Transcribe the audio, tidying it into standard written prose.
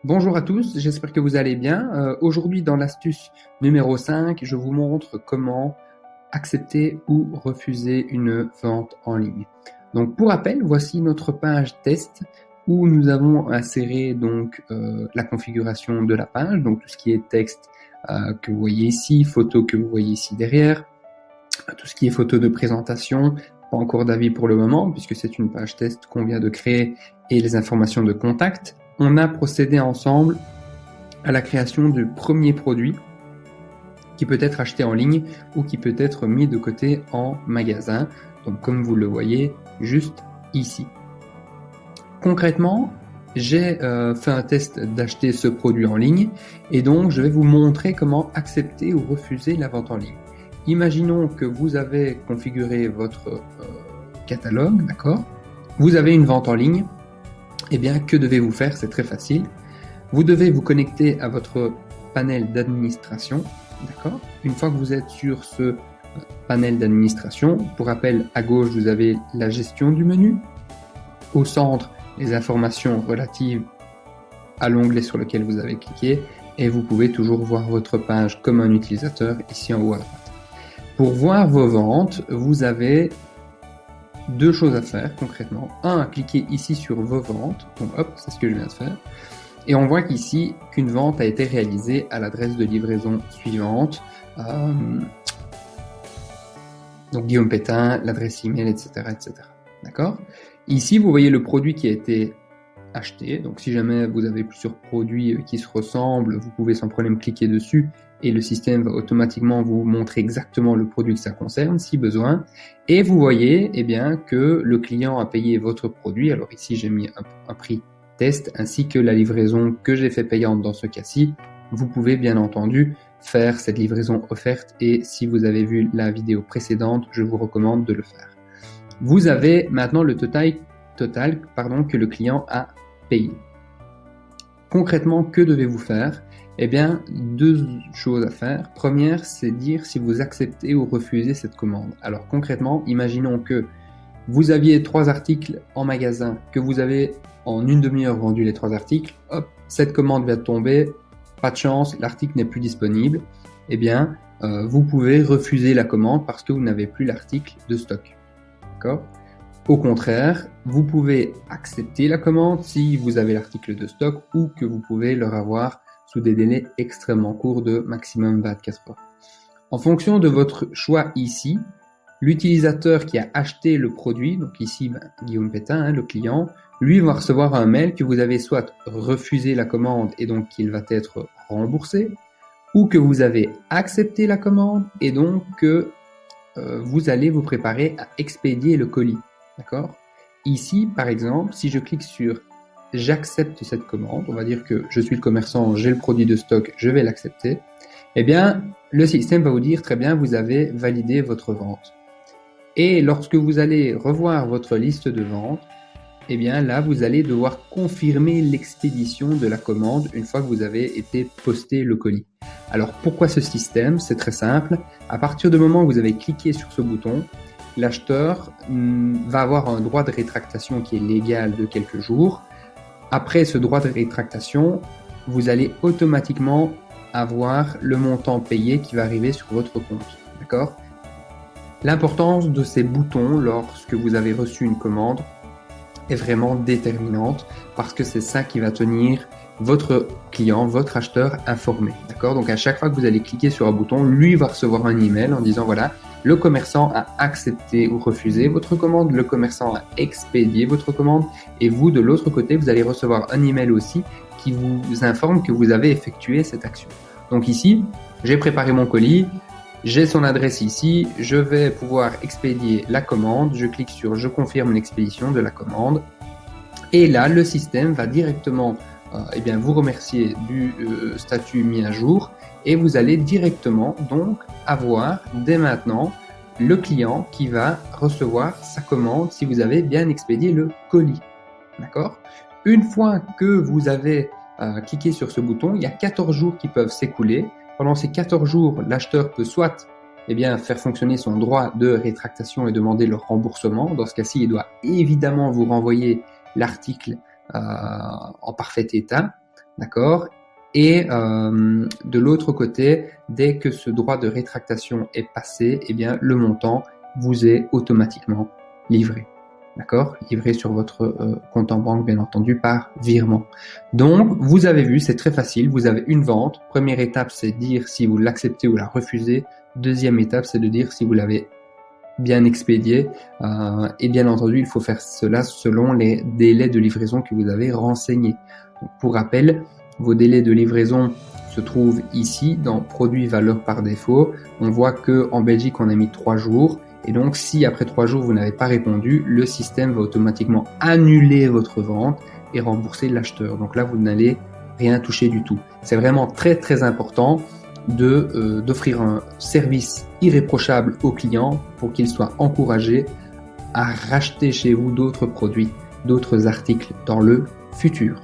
Bonjour à tous, j'espère que vous allez bien. Aujourd'hui, dans l'astuce numéro 5, je vous montre comment accepter ou refuser une vente en ligne. Donc, pour rappel, voici notre page test où nous avons inséré la configuration de la page, donc tout ce qui est texte que vous voyez ici, photo que vous voyez ici derrière, tout ce qui est photo de présentation, pas encore d'avis pour le moment puisque c'est une page test qu'on vient de créer et les informations de contact. On a procédé ensemble à la création du premier produit qui peut être acheté en ligne ou qui peut être mis de côté en magasin. Donc comme vous le voyez juste ici. Concrètement, j'ai fait un test d'acheter ce produit en ligne et donc je vais vous montrer comment accepter ou refuser la vente en ligne. Imaginons que vous avez configuré votre catalogue, d'accord? Vous avez une vente en ligne. Eh bien, que devez-vous faire? C'est très facile. Vous devez vous connecter à votre panel d'administration, d'accord? Une fois que vous êtes sur ce panel d'administration, pour rappel, à gauche, vous avez la gestion du menu. Au centre, les informations relatives à l'onglet sur lequel vous avez cliqué. Et vous pouvez toujours voir votre page comme un utilisateur ici en haut à droite. Pour voir vos ventes, vous avez deux choses à faire concrètement. Un, cliquez ici sur vos ventes. Donc hop, c'est ce que je viens de faire. Et on voit qu'ici qu'une vente a été réalisée à l'adresse de livraison suivante. Donc Guillaume Pétain, l'adresse email, etc., etc. D'accord? Ici, vous voyez le produit qui a été acheté. Donc si jamais vous avez plusieurs produits qui se ressemblent, vous pouvez sans problème cliquer dessus et le système va automatiquement vous montrer exactement le produit que ça concerne si besoin. Et vous voyez eh bien, que le client a payé votre produit. Alors ici, j'ai mis un prix test ainsi que la livraison que j'ai fait payante dans ce cas-ci. Vous pouvez bien entendu faire cette livraison offerte et si vous avez vu la vidéo précédente, je vous recommande de le faire. Vous avez maintenant le total que le client a payé. Concrètement, que devez-vous faire? Eh bien, deux choses à faire. Première, c'est dire si vous acceptez ou refusez cette commande. Alors concrètement, imaginons que vous aviez 3 articles en magasin, que vous avez en une demi-heure vendu les 3 articles, hop, cette commande vient de tomber, pas de chance, l'article n'est plus disponible. Eh bien, vous pouvez refuser la commande parce que vous n'avez plus l'article de stock. D'accord? Au contraire, vous pouvez accepter la commande si vous avez l'article de stock ou que vous pouvez le avoir sous des délais extrêmement courts de maximum 24 heures. En fonction de votre choix ici, l'utilisateur qui a acheté le produit, donc ici Guillaume Pétain, le client, lui va recevoir un mail que vous avez soit refusé la commande et donc qu'il va être remboursé, ou que vous avez accepté la commande et donc que vous allez vous préparer à expédier le colis. D'accord? Ici, par exemple, si je clique sur « J'accepte cette commande », on va dire que je suis le commerçant, j'ai le produit de stock, je vais l'accepter. Eh bien, le système va vous dire « Très bien, vous avez validé votre vente ». Et lorsque vous allez revoir votre liste de ventes, eh bien là, vous allez devoir confirmer l'expédition de la commande une fois que vous avez été posté le colis. Alors, pourquoi ce système? C'est très simple. À partir du moment où vous avez cliqué sur ce bouton, l'acheteur va avoir un droit de rétractation qui est légal de quelques jours. Après ce droit de rétractation, vous allez automatiquement avoir le montant payé qui va arriver sur votre compte. D'accord? L'importance de ces boutons lorsque vous avez reçu une commande est vraiment déterminante parce que c'est ça qui va tenir votre client, votre acheteur informé. D'accord? Donc à chaque fois que vous allez cliquer sur un bouton, lui va recevoir un email en disant voilà, le commerçant a accepté ou refusé votre commande, le commerçant a expédié votre commande et vous de l'autre côté, vous allez recevoir un email aussi qui vous informe que vous avez effectué cette action. Donc ici, j'ai préparé mon colis, j'ai son adresse ici, je vais pouvoir expédier la commande, je clique sur je confirme l'expédition de la commande et là le système va directement vous remercier du statut mis à jour et vous allez directement donc avoir dès maintenant le client qui va recevoir sa commande si vous avez bien expédié le colis. D'accord? Une fois que vous avez cliqué sur ce bouton, il y a 14 jours qui peuvent s'écouler. Pendant ces 14 jours, l'acheteur peut soit faire fonctionner son droit de rétractation et demander le remboursement. Dans ce cas-ci, il doit évidemment vous renvoyer l'article en parfait état. d'accord? Et de l'autre côté, dès que ce droit de rétractation est passé, eh bien le montant vous est automatiquement livré. D'accord? Livré sur votre compte en banque, bien entendu, par virement. Donc, vous avez vu, c'est très facile. Vous avez une vente. Première étape, c'est dire si vous l'acceptez ou la refusez. Deuxième étape, c'est de dire si vous l'avez bien expédié. Et bien entendu, il faut faire cela selon les délais de livraison que vous avez renseignés. Donc, pour rappel, vos délais de livraison se trouvent ici dans produits valeur par défaut. On voit que en Belgique, on a mis 3 jours. Et donc, si après 3 jours, vous n'avez pas répondu, le système va automatiquement annuler votre vente et rembourser l'acheteur. Donc là, vous n'allez rien toucher du tout. C'est vraiment très, très important d'offrir un service irréprochable aux clients pour qu'ils soient encouragés à racheter chez vous d'autres produits, d'autres articles dans le futur.